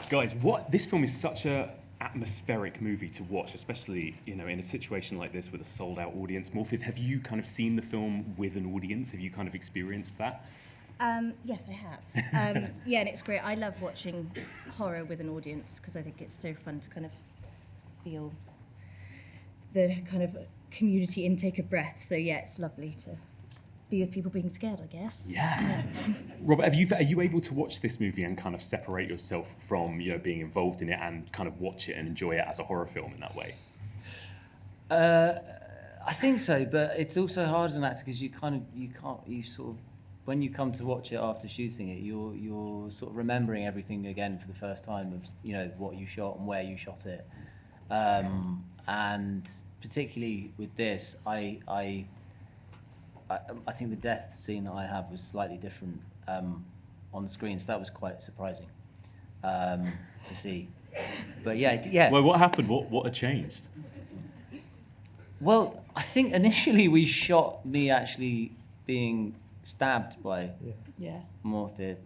Guys, this film is such a atmospheric movie to watch, especially in a situation like this with a sold-out audience. Morfydd, have you kind of seen the film with an audience? Have you kind of experienced that? Yes, I have. Yeah, and it's great. I love watching horror with an audience because I think it's so fun to kind of feel the kind of community intake of breath. So yeah, it's lovely to be with people being scared, I guess. Yeah. Robert, are you able to watch this movie and kind of separate yourself from being involved in it and kind of watch it and enjoy it as a horror film in that way? I think so, but it's also hard as an actor because you sort of, when you come to watch it after shooting it, you're sort of remembering everything again for the first time of what you shot and where you shot it, and particularly with this, I think the death scene that I have was slightly different on the screen, so that was quite surprising to see. But yeah. Well, what happened? What had changed? Well, I think initially we shot me actually being stabbed by Morfydd,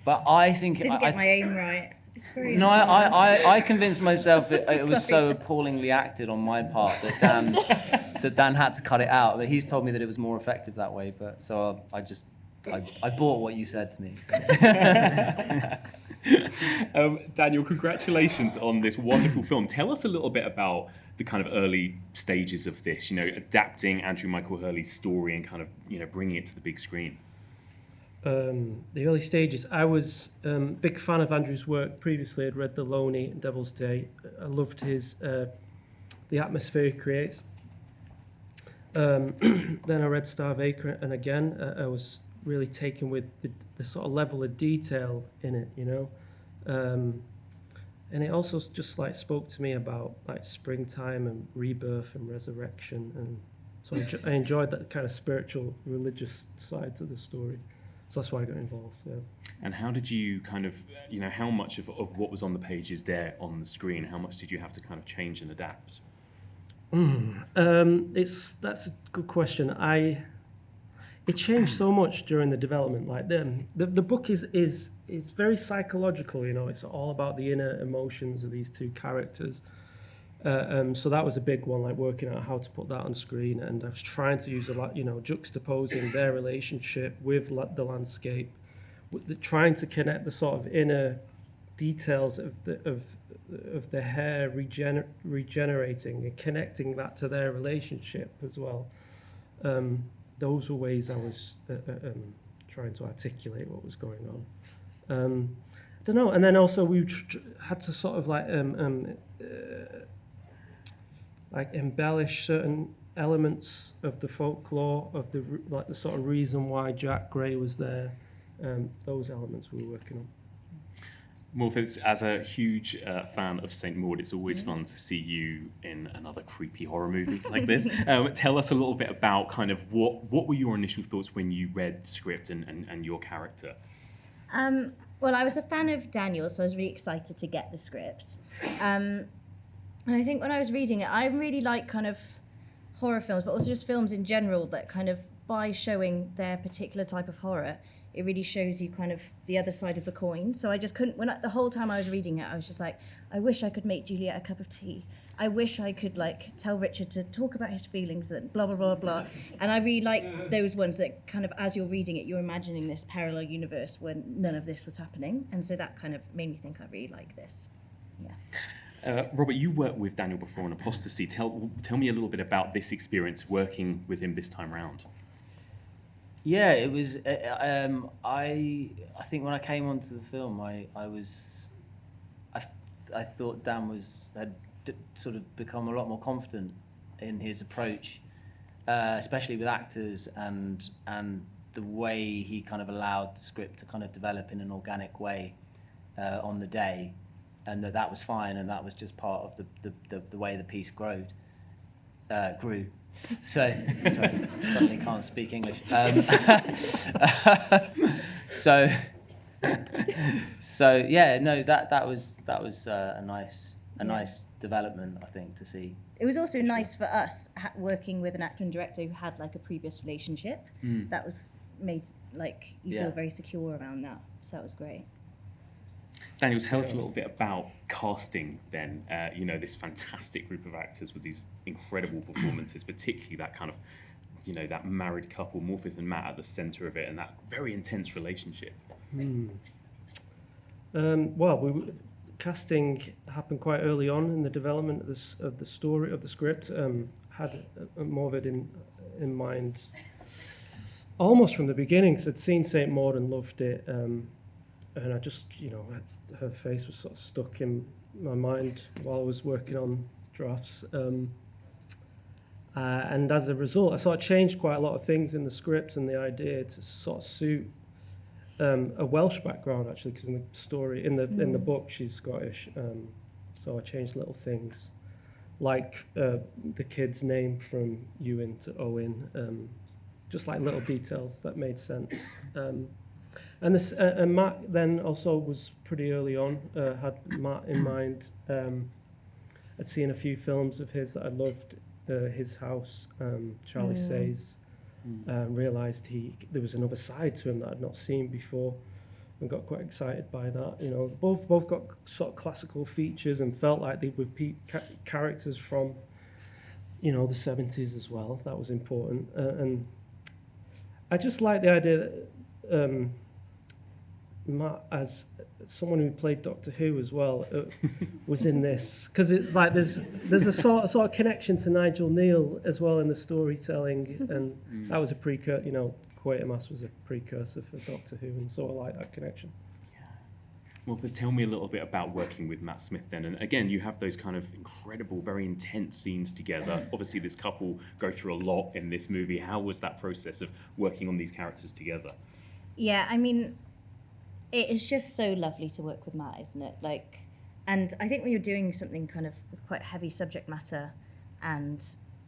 but I think Didn't get my aim right. It's very no, I convinced myself it was so appallingly acted on my part that Dan had to cut it out. But he's told me that it was more effective that way. But so I bought what you said to me. So. Daniel, congratulations on this wonderful film. Tell us a little bit about the kind of early stages of this, adapting Andrew Michael Hurley's story and kind of, bringing it to the big screen. The early stages, I was a big fan of Andrew's work previously. I'd read The Loney and Devil's Day. I loved the atmosphere he creates. Then I read Starve Acre, and again, I was really taken with the sort of level of detail in it, and it also just spoke to me about springtime and rebirth and resurrection, and so I enjoyed that kind of spiritual, religious side to the story. So that's why I got involved. Yeah. And how did you kind of, how much of what was on the page is there on the screen? How much did you have to kind of change and adapt? That's a good question. It changed so much during the development. The book is very psychological. It's all about the inner emotions of these two characters. So that was a big one, working out how to put that on screen, and I was trying to use a lot, juxtaposing their relationship with the landscape, trying to connect the sort of inner details of the hair regenerating and connecting that to their relationship as well. Those were ways I was trying to articulate what was going on. I don't know, and then also we had to sort of embellish certain elements of the folklore of the sort of reason why Jack Gray was there. Those elements we were working on. Morfydd, as a huge fan of St. Maud, it's always fun to see you in another creepy horror movie like this. Tell us a little bit about kind of what were your initial thoughts when you read the script and your character? Well, I was a fan of Daniel, so I was really excited to get the script. And I think when I was reading it, I really like kind of horror films, but also just films in general that kind of, by showing their particular type of horror, it really shows you kind of the other side of the coin. So I just couldn't, the whole time I was reading it, I was just like, I wish I could make Juliette a cup of tea. I wish I could tell Richard to talk about his feelings and blah, blah, blah, blah. And I really like those ones that kind of, as you're reading it, you're imagining this parallel universe when none of this was happening. And so that kind of made me think I really like this. Yeah. Robert, you worked with Daniel before on Apostasy. Tell me a little bit about this experience working with him this time round. Yeah, it was. I think when I came onto the film, I thought Dan had sort of become a lot more confident in his approach, especially with actors and the way he kind of allowed the script to kind of develop in an organic way on the day, and that was fine, and that was just part of the way the piece grew. So suddenly can't speak English. So yeah, no, that was a nice development, I think, to see. It was also nice for us working with an actor and director who had a previous relationship. That was made you feel very secure around that. So that was great. Daniel, tell us a little bit about casting then. This fantastic group of actors with these incredible performances, particularly that kind of, that married couple, Morfydd and Matt, at the centre of it, and that very intense relationship. Casting happened quite early on in the development of the story of the script. Had Morfydd in mind almost from the beginning, because I'd seen St Maud and loved it, and I just, her face was sort of stuck in my mind while I was working on drafts. And as a result, I sort of changed quite a lot of things in the script and the idea to sort of suit a Welsh background, actually, because in the story, in the book, she's Scottish. So I changed little things, like the kid's name from Ewan to Owen, just like little details that made sense. And Matt then also was pretty early on, had Matt in mind. I'd seen a few films of his that I loved, His House, Charlie Says, realised there was another side to him that I'd not seen before, and got quite excited by that. Both got sort of classical features and felt like they were characters from, the 70s as well. That was important. And I just like the idea that Matt, as someone who played Doctor Who as well, was in this, because there's a sort of connection to Nigel Neal as well in the storytelling, and that was a precursor. Quatermass was a precursor for Doctor Who, and so I like that connection. Well, but tell me a little bit about working with Matt Smith then. And again, you have those kind of incredible, very intense scenes together. Obviously, this couple go through a lot in this movie. How was that process of working on these characters together? Yeah, I mean, it is just so lovely to work with Matt, isn't it? And I think when you're doing something kind of with quite heavy subject matter and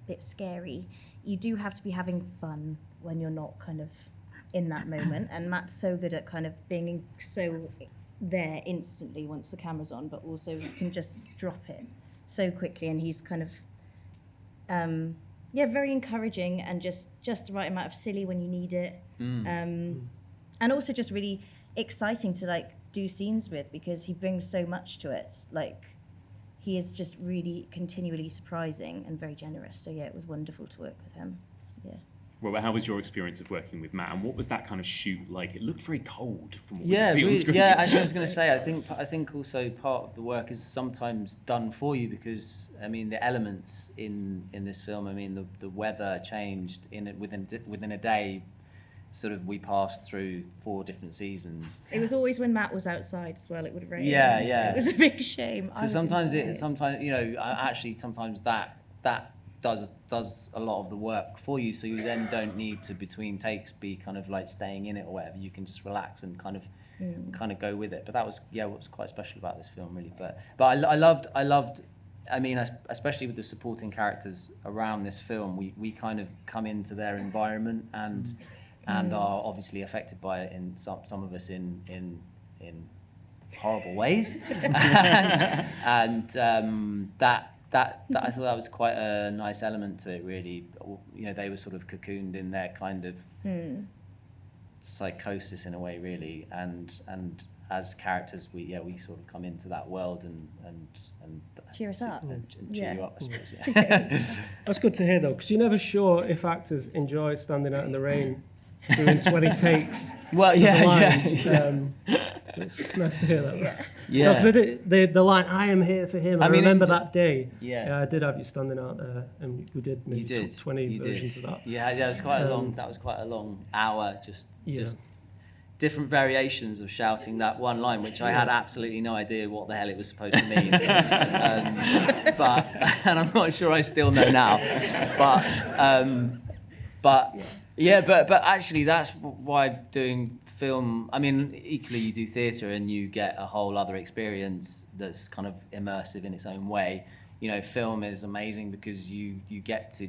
a bit scary, you do have to be having fun when you're not kind of in that moment. And Matt's so good at kind of being so there instantly once the camera's on, but also can just drop it so quickly. And he's kind of, very encouraging and just the right amount of silly when you need it. And also just really exciting to do scenes with, because he brings so much to it. He is just really continually surprising and very generous. So yeah, it was wonderful to work with him. Yeah. Well, how was your experience of working with Matt, and what was that kind of shoot like? It looked very cold from what we could see on screen. Yeah, actually, I was going to say, I think also part of the work is sometimes done for you, because the elements in this film, the weather changed within a day. Sort of, we passed through 4 different seasons. It was always when Matt was outside as well. It would have rained. Yeah. It was a big shame. So sometimes that does a lot of the work for you. So you then don't need to, between takes, be kind of staying in it or whatever. You can just relax and kind of go with it. But that was what was quite special about this film, really. But I loved. Especially with the supporting characters around this film, we kind of come into their environment and are obviously affected by it in some of us in horrible ways, and that I thought that was quite a nice element to it. Really, they were sort of cocooned in their kind of psychosis in a way, really, and as characters, we sort of come into that world and cheer us up and cheer you up, I suppose. Yeah. That's good to hear, though, because you're never sure if actors enjoy standing out in the rain doing 20 takes. Well, yeah. It's nice to hear that. Yeah. Because the line, "I am here for him." I remember that day. Yeah. I did have you standing out there, and we did maybe 20 versions of that. Yeah, it was quite a long. That was quite a long hour. Just different variations of shouting that one line, which I had absolutely no idea what the hell it was supposed to mean. But and I'm not sure I still know now. But actually that's why doing film, equally you do theatre and you get a whole other experience that's kind of immersive in its own way. Film is amazing because you get to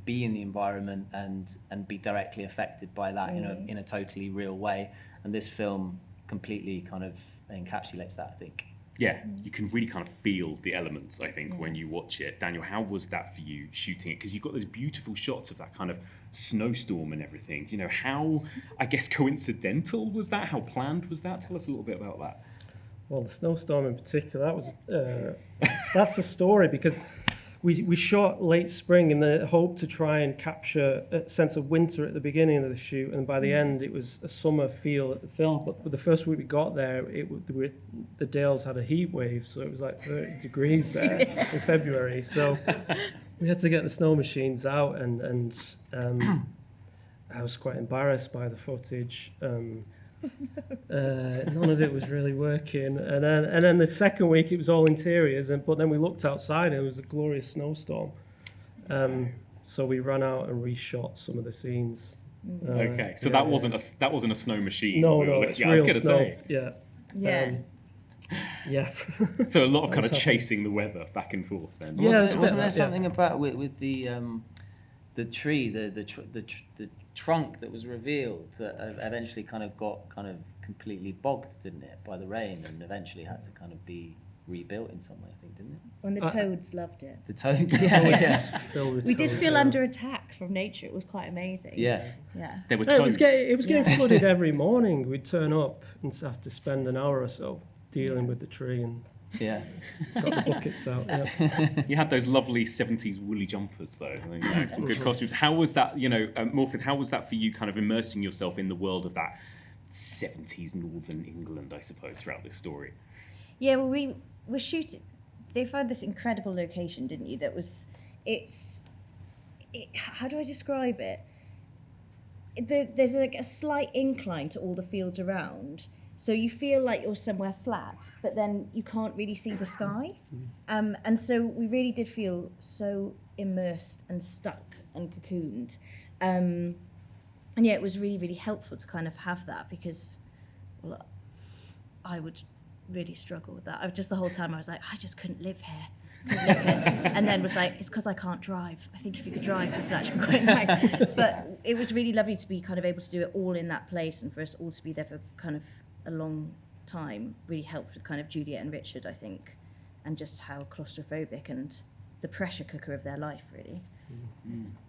be in the environment and be directly affected by that in a totally real way. And this film completely kind of encapsulates that, I think. Yeah, you can really kind of feel the elements, I think, when you watch it. Daniel, how was that for you shooting it? Because you've got those beautiful shots of that kind of snowstorm and everything. How, I guess, coincidental was that? How planned was that? Tell us a little bit about that. Well, the snowstorm in particular, that was that's the story, because we shot late spring in the hope to try and capture a sense of winter at the beginning of the shoot, and by the end it was a summer feel at the film. But the first week we got there, the Dales had a heat wave, so it was like 30 degrees there in February. So we had to get the snow machines out, and I was quite embarrassed by the footage. None of it was really working, and then the second week it was all interiors, but then we looked outside and it was a glorious snowstorm, so we ran out and reshot some of the scenes. Okay, so that wasn't a snow machine. No, it's yeah, real I was snow. gonna say. Yeah. Yeah. So a lot of kind of chasing the weather back and forth then. Yeah, Wasn't there yeah. something about with the tree, the trunk that was revealed that eventually kind of got completely bogged, didn't it, by the rain, and eventually had to kind of be rebuilt in some way, I think, didn't it? When the toads loved it. The toads, yeah. Filled with We did toads, feel yeah. under attack from nature. It was quite amazing. Yeah. Yeah. There were No, toads. it was getting flooded every morning. We'd turn up and have to spend an hour or so dealing with the tree and Yeah. got the buckets out. Yeah. You had those lovely 70s woolly jumpers, though. Some good costumes. How was that, Morfydd, how was that for you, kind of immersing yourself in the world of that 70s northern England, I suppose, throughout this story? Yeah, well, we were shooting. They found this incredible location, didn't you? That was, how do I describe it? There's like a slight incline to all the fields around, so you feel like you're somewhere flat, but then you can't really see the sky. And so we really did feel so immersed and stuck and cocooned. And yeah, it was really, really helpful to kind of have that, because, well, I would really struggle with that. The whole time I was like, I just couldn't live here. And then was like, it's because I can't drive. I think if you could drive, this would actually be quite nice. But it was really lovely to be kind of able to do it all in that place, and for us all to be there for kind of a long time really helped with kind of Juliette and Richard, I think, and just how claustrophobic and the pressure cooker of their life, really.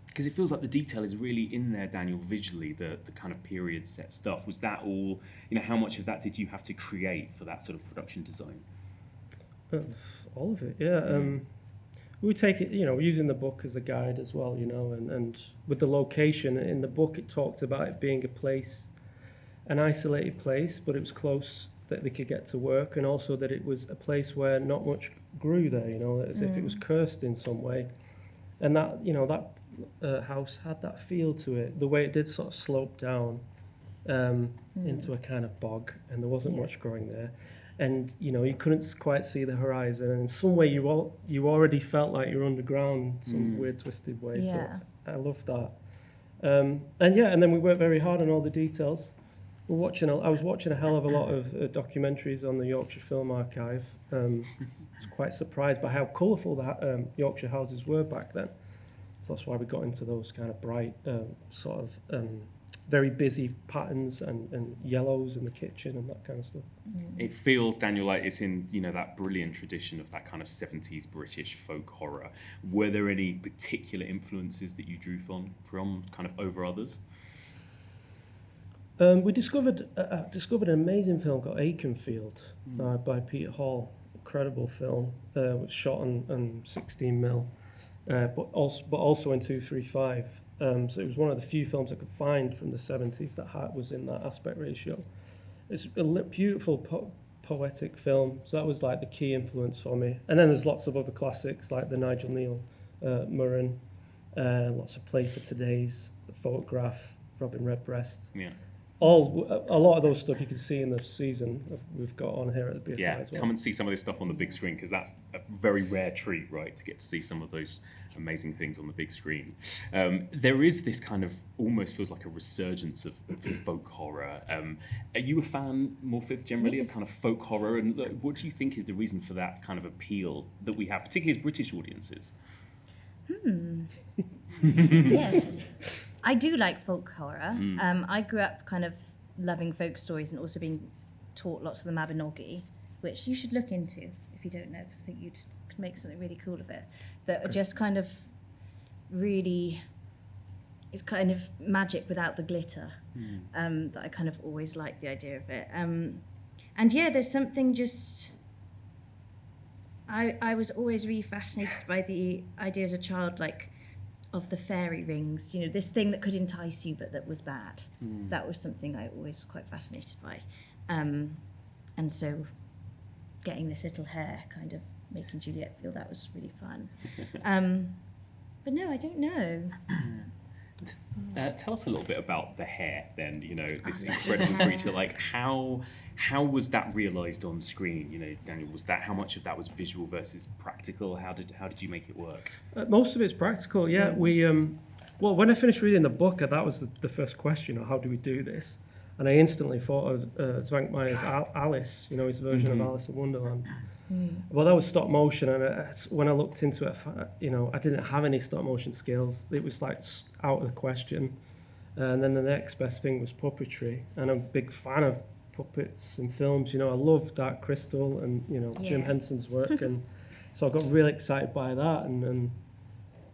Because it feels like the detail is really in there, Daniel, visually, the kind of period set stuff. Was that all, how much of that did you have to create for that sort of production design? All of it, yeah. We take it, we're using the book as a guide as well, and with the location in the book, it talked about it being a place, an isolated place, but it was close that they could get to work, and also that it was a place where not much grew there, as if it was cursed in some way. And that, that house had that feel to it, the way it did sort of slope down into a kind of bog, and there wasn't much growing there. And you couldn't quite see the horizon, and in some way you already felt like you're underground in some weird twisted way. Yeah. So I love that. And then we worked very hard on all the details. I was watching a hell of a lot of documentaries on the Yorkshire Film Archive. I was quite surprised by how colourful the Yorkshire houses were back then. So that's why we got into those kind of bright, sort of very busy patterns and yellows in the kitchen and that kind of stuff. It feels, Daniel, like it's in that brilliant tradition of that kind of 70s British folk horror. Were there any particular influences that you drew from kind of over others? We discovered an amazing film called Akenfield by Peter Hall. Incredible film. It was shot on 16mm, but also in 235. So it was one of the few films I could find from the 70s that was in that aspect ratio. It's a beautiful poetic film. So that was like the key influence for me. And then there's lots of other classics like the Nigel Neal Murren, lots of Play for Today's, The Photograph, Robin Redbreast. Yeah. A lot of those stuff you can see in the season we've got on here at the BFI as well. Come and see some of this stuff on the big screen, because that's a very rare treat, right, to get to see some of those amazing things on the big screen. There is this kind of, almost feels like a resurgence of folk horror. Are you a fan, Morfydd, generally, of kind of folk horror? And what do you think is the reason for that kind of appeal that we have, particularly as British audiences? Yes. I do like folk horror. I grew up kind of loving folk stories and also being taught lots of the Mabinogi, which you should look into if you don't know, because I think you'd could make something really cool of it. That are just kind of really, it's kind of magic without the glitter. That I kind of always liked the idea of it. And yeah, there's something just. I was always really fascinated by the idea as a child, like, of the fairy rings, you know, this thing that could entice you but that was bad. That was something I always was quite fascinated by. And so getting this little hare, kind of making Juliette feel that was really fun. But no, I don't know. Tell us a little bit about the hare then, you know, this incredible creature. Like, how was that realised on screen? You know, Daniel, was that, how much of that was visual versus practical? How did you make it work? Most of it's practical, yeah. We well, when I finished reading the book, that was the first question, how do we do this? And I instantly thought of Zvankmeyer's Alice, you know, his version of Alice in Wonderland. Well, that was stop motion, and when I looked into it, you know, I didn't have any stop motion skills. It was like out of the question. And then the next best thing was puppetry, and I'm a big fan of puppets and films. You know, I love Dark Crystal and, you know, Jim Henson's work, and so I got really excited by that, and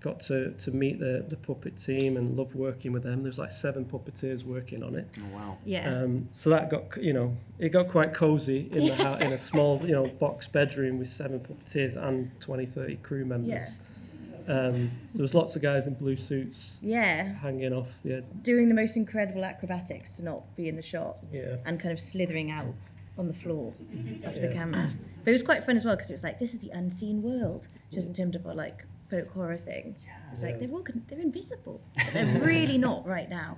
got to meet the puppet team and love working with them. There's like 7 puppeteers working on it. Oh, wow. Yeah. So that got, you know, it got quite cozy in the in a small, you know, box bedroom with 7 puppeteers and 20-30 crew members. So there was lots of guys in blue suits hanging off the end. Doing the most incredible acrobatics to not be in the shot. Yeah. And kind of slithering out on the floor of the camera. But it was quite fun as well, because it was like, this is the unseen world, just in terms of a like folk horror thing. It's like, they're invisible. But they're really not right now.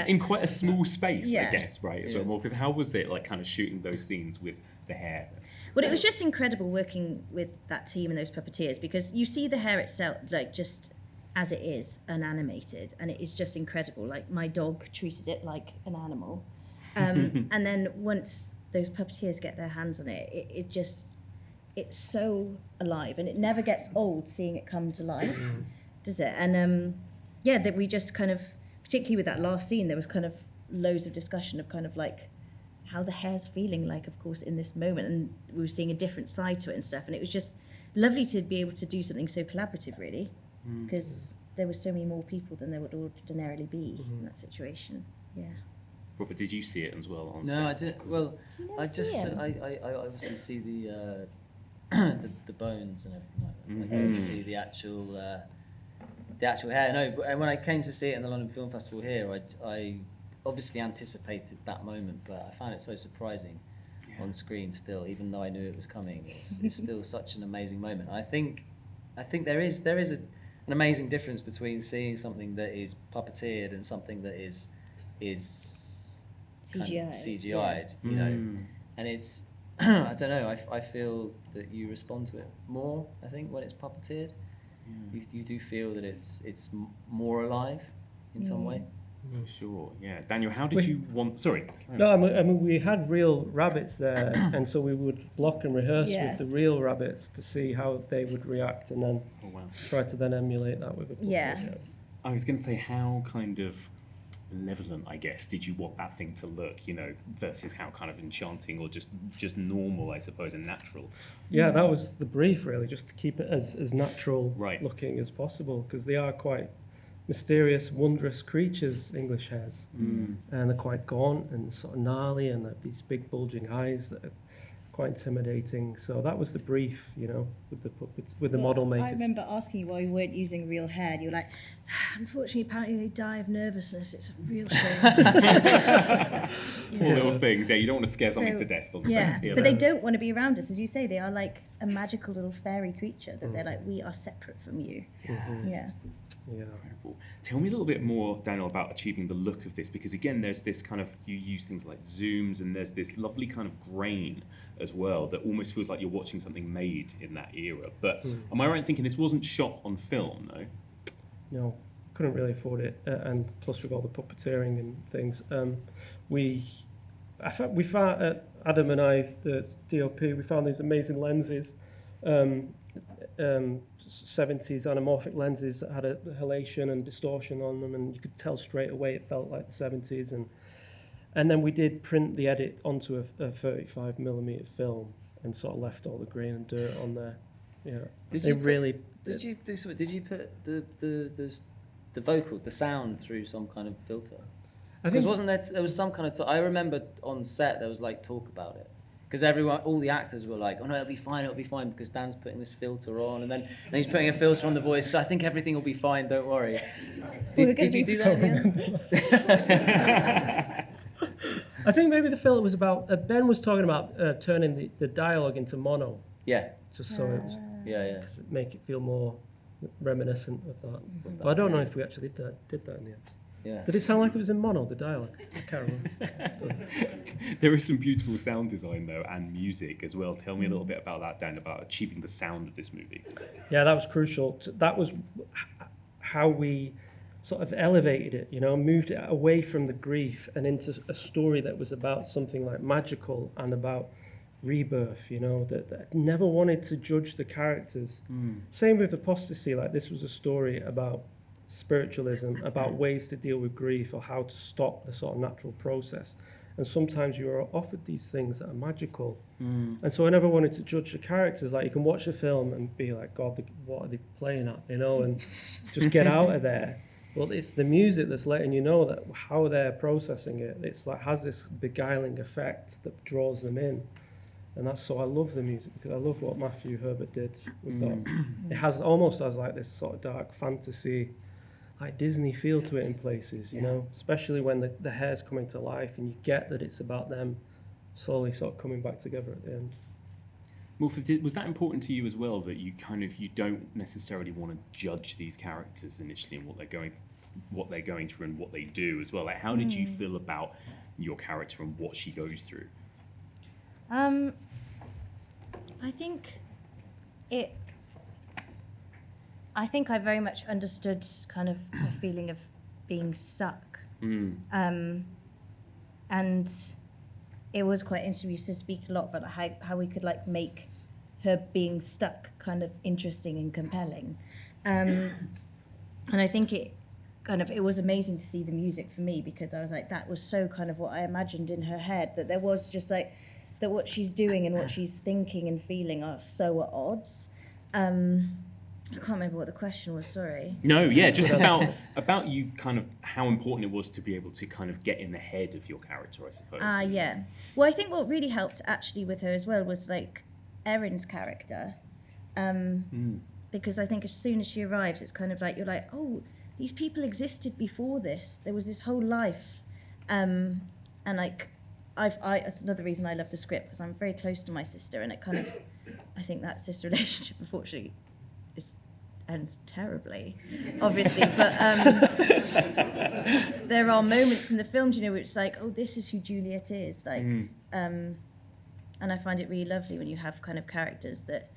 In quite a small space, I guess, right? As well. Morfydd, how was it, like, kind of shooting those scenes with the hare? Well, it was just incredible working with that team and those puppeteers, because you see the hare itself, like, just as it is, unanimated, and it is just incredible. Like, my dog treated it like an animal. And then once those puppeteers get their hands on it, it's so alive, and it never gets old seeing it come to life, does it? And that we just kind of, particularly with that last scene, there was kind of loads of discussion of kind of like how the hare's feeling, like, of course, in this moment, and we were seeing a different side to it and stuff, and it was just lovely to be able to do something so collaborative, really, because there were so many more people than there would ordinarily be in that situation. Robert, did you see it as well on set? No, I didn't. Well, I just I obviously see the bones and everything like that. I didn't see the actual hair. No, but when I came to see it in the London Film Festival here, I obviously anticipated that moment, but I found it so surprising on screen still, even though I knew it was coming. It's still such an amazing moment. I think there is an amazing difference between seeing something that is puppeteered and something that is CGI'd, you know, and it's I don't know. I feel that you respond to it more. I think when it's puppeteered, you do feel that it's more alive in some way. Sure. Yeah. Daniel, how did you want? Sorry. No, I mean we had real rabbits there, and so we would block and rehearse with the real rabbits to see how they would react, and then try to then emulate that with a puppet. I was going to say, how kind of malevolent, I guess, did you want that thing to look, you know, versus how kind of enchanting or just normal, I suppose, and natural? Yeah, that was the brief, really, just to keep it as natural looking as possible, because they are quite mysterious, wondrous creatures, English hares, and they're quite gaunt and sort of gnarly, and they have these big bulging eyes that are quite intimidating. So that was the brief, you know, with the puppets, with the model makers. I remember asking you why you weren't using real hair, and you were like, unfortunately, apparently they die of nervousness. It's a real shame. Poor little things. Yeah, you don't want to scare something to death on set. Yeah, but they don't want to be around us, as you say. They are like a magical little fairy creature that they're like, we are separate from you. Yeah. Incredible. Tell me a little bit more, Daniel, about achieving the look of this, because again, there's this kind of, you use things like zooms, and there's this lovely kind of grain as well that almost feels like you're watching something made in that era. But am I right in thinking this wasn't shot on film, no? No, couldn't really afford it, and plus with all the puppeteering and things, we found, Adam and I, the DOP, we found these amazing lenses, 70s anamorphic lenses that had a halation and distortion on them, and you could tell straight away it felt like the 70s, and then we did print the edit onto a 35mm film and sort of left all the grain and dirt on there. Did you put the vocal, the sound through some kind of filter? Because wasn't there was some kind of I remember on set there was like talk about it. Because all the actors were like, oh no, it'll be fine, because Dan's putting this filter on, and then he's putting a filter on the voice, so I think everything will be fine, don't worry. Did you do that in the end? I think maybe the filter was about, Ben was talking about turning the dialogue into mono. Yeah. Just so it was, Yeah. make it feel more reminiscent of that. But I don't know if we actually did that in the end. Yeah. Did it sound like it was in mono, the dialogue? I can't remember. There is some beautiful sound design though, and music as well. Tell me a little bit about that, Dan, about achieving the sound of this movie. Yeah, that was crucial. That was how we sort of elevated it, moved it away from the grief and into a story that was about something like magical and about rebirth, that never wanted to judge the characters. Same with Apostasy, like this was a story about spiritualism, about ways to deal with grief or how to stop the sort of natural process. And sometimes you are offered these things that are magical. And so I never wanted to judge the characters. Like you can watch a film and be like, God, what are they playing at, and just get out of there. Well, it's the music that's letting you know that how they're processing it. It's like has this beguiling effect that draws them in. And that's so I love the music because I love what Matthew Herbert did with that. It has almost has like this sort of dark fantasy, like Disney feel to it in places, especially when the hair's coming to life and you get that it's about them slowly sort of coming back together at the end. Morfydd, was that important to you as well, that you don't necessarily want to judge these characters initially and what they're going through and what they do as well? Like, how did you feel about your character and what she goes through? I think I very much understood kind of the feeling of being stuck. And it was quite interesting. We used to speak a lot about how we could like make her being stuck kind of interesting and compelling. And I think it was amazing to see the music for me, because I was like, that was so kind of what I imagined in her head, that there was just like, that what she's doing and what she's thinking and feeling are so at odds. I can't remember what the question was, sorry. No, yeah, just about you kind of how important it was to be able to kind of get in the head of your character, I suppose. Yeah. Well, I think what really helped actually with her as well was like Erin's character. Because I think as soon as she arrives, it's kind of like, you're like, oh, these people existed before this. There was this whole life. And like, it's another reason I love the script, because I'm very close to my sister, and it kind of, I think that sister relationship, unfortunately, ends terribly, obviously, but there are moments in the films, where it's like, oh, this is who Juliette is, like, and I find it really lovely when you have kind of characters that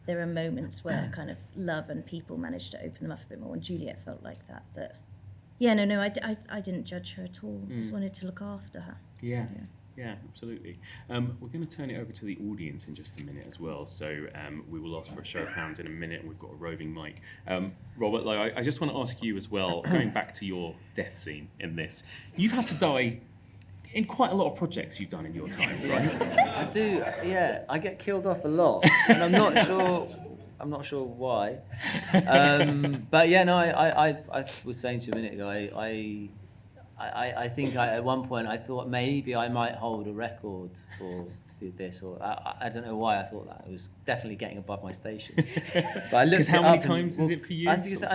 there are moments where kind of love and people manage to open them up a bit more, and Juliette felt like that. I didn't judge her at all. I just wanted to look after her. Yeah, absolutely. We're going to turn it over to the audience in just a minute as well. So we will ask for a show of hands in a minute, and we've got a roving mic. Robert, I just want to ask you as well, going back to your death scene in this, you've had to die in quite a lot of projects you've done in your time, right? I do, yeah. I get killed off a lot, and I'm not sure why. But yeah, no, I was saying to you a minute ago, I think at one point I thought maybe I might hold a record for this, or I don't know why I thought that. It was definitely getting above my station. But I looked how many times is it for you? I think it's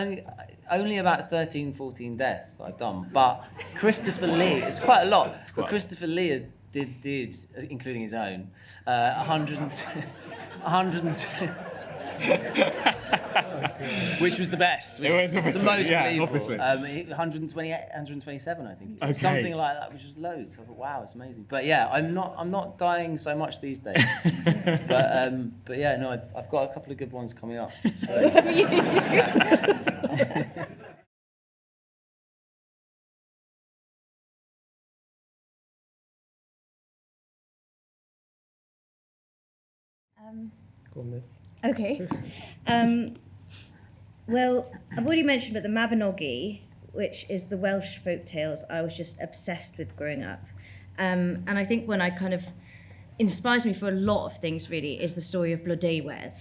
only about 13, 14 deaths that I've done. But Christopher Lee, it's quite a lot. But Christopher Lee did, including his own, 120. Which was the best. It was obviously, the most yeah, believable. obviously. 128, 127, I think. Okay. Something like that, which was loads. I thought, wow, it's amazing. But yeah, I'm not dying so much these days. but yeah, no, I've got a couple of good ones coming up. So. Go on, Nick. Okay. Well, I've already mentioned about the Mabinogi, which is the Welsh folk tales I was just obsessed with growing up. And I think when I kind of inspires me for a lot of things, really, is the story of Blodeuwedd.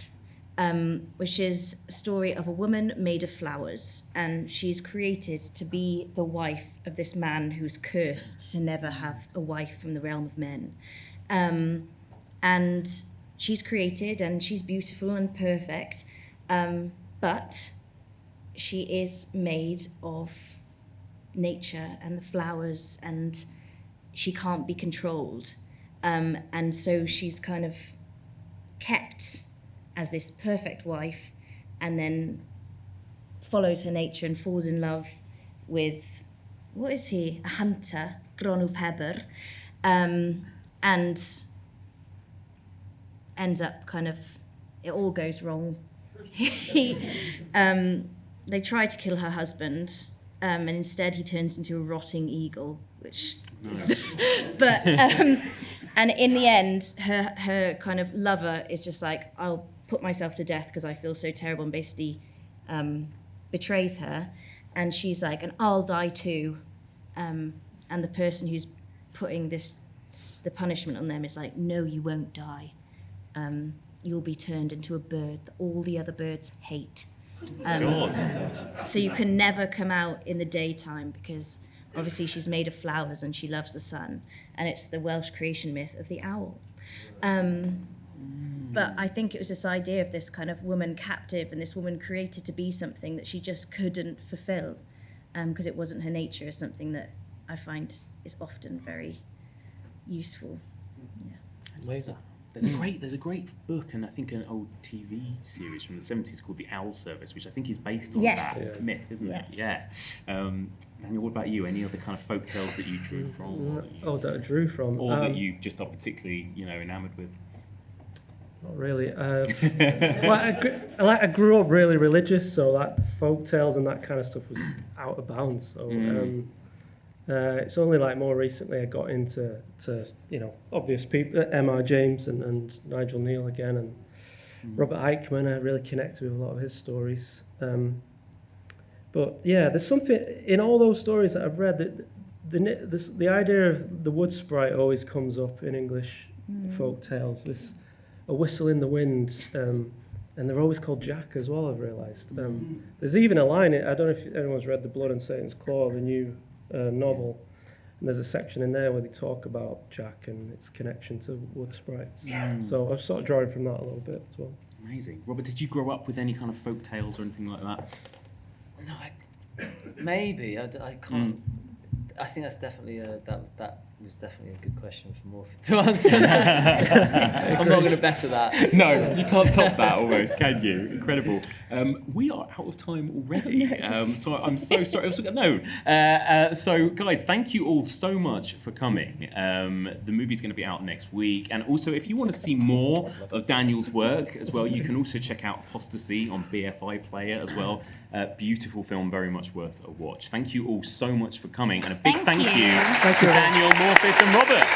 which is a story of a woman made of flowers, and she's created to be the wife of this man who's cursed to never have a wife from the realm of men. And she's created, and she's beautiful and perfect, but she is made of nature and the flowers, and she can't be controlled. And so she's kind of kept as this perfect wife, and then follows her nature and falls in love with, what is he? A hunter, Gronw Pebber, and ends up kind of, it all goes wrong. They try to kill her husband, and instead he turns into a rotting eagle, which but and in the end her kind of lover is just like, I'll put myself to death because I feel so terrible, and basically betrays her, and she's like, and I'll die too, and the person who's putting the punishment on them is like, no, you won't die, you'll be turned into a bird that all the other birds hate. So you can never come out in the daytime because obviously she's made of flowers and she loves the sun, and it's the Welsh creation myth of the owl. But I think it was this idea of this kind of woman captive, and this woman created to be something that she just couldn't fulfill because it wasn't her nature, is something that I find is often very useful. Yeah. Amazing. There's a great book, and I think an old TV series from the 70s called The Owl Service, which I think is based on that myth, isn't it? Yeah. Daniel, what about you? Any other kind of folk tales that you drew from? That I drew from. Or that you just are particularly, enamored with? Not really. I grew up really religious, so that folk tales and that kind of stuff was out of bounds. So it's only like more recently I got into obvious people, M.R. James and Nigel Neal again, and Robert Eichmann. I really connected with a lot of his stories. But yeah, there's something in all those stories that I've read that the idea of the wood sprite always comes up in English folk tales. A whistle in the wind, and they're always called Jack as well, I've realised. There's even a line, I don't know if anyone's read The Blood and Satan's Claw, the new novel, and there's a section in there where they talk about Jack and its connection to wood sprites. So I'm sort of drawing from that a little bit as well. Amazing. Robert, did you grow up with any kind of folk tales or anything like that? No, maybe. I can't. I think that's definitely that was definitely a good question for Morfydd to answer. I'm not going to better that. No, you can't top that almost, can you? Incredible. We are out of time already, so I'm so sorry. So guys, thank you all so much for coming. The movie's going to be out next week, and also if you want to see more of Daniel's work as well, you can also check out Apostasy on BFI Player as well. Beautiful film, very much worth a watch. Thank you all so much for coming, and a big thank you to Daniel, Morfydd and Robert.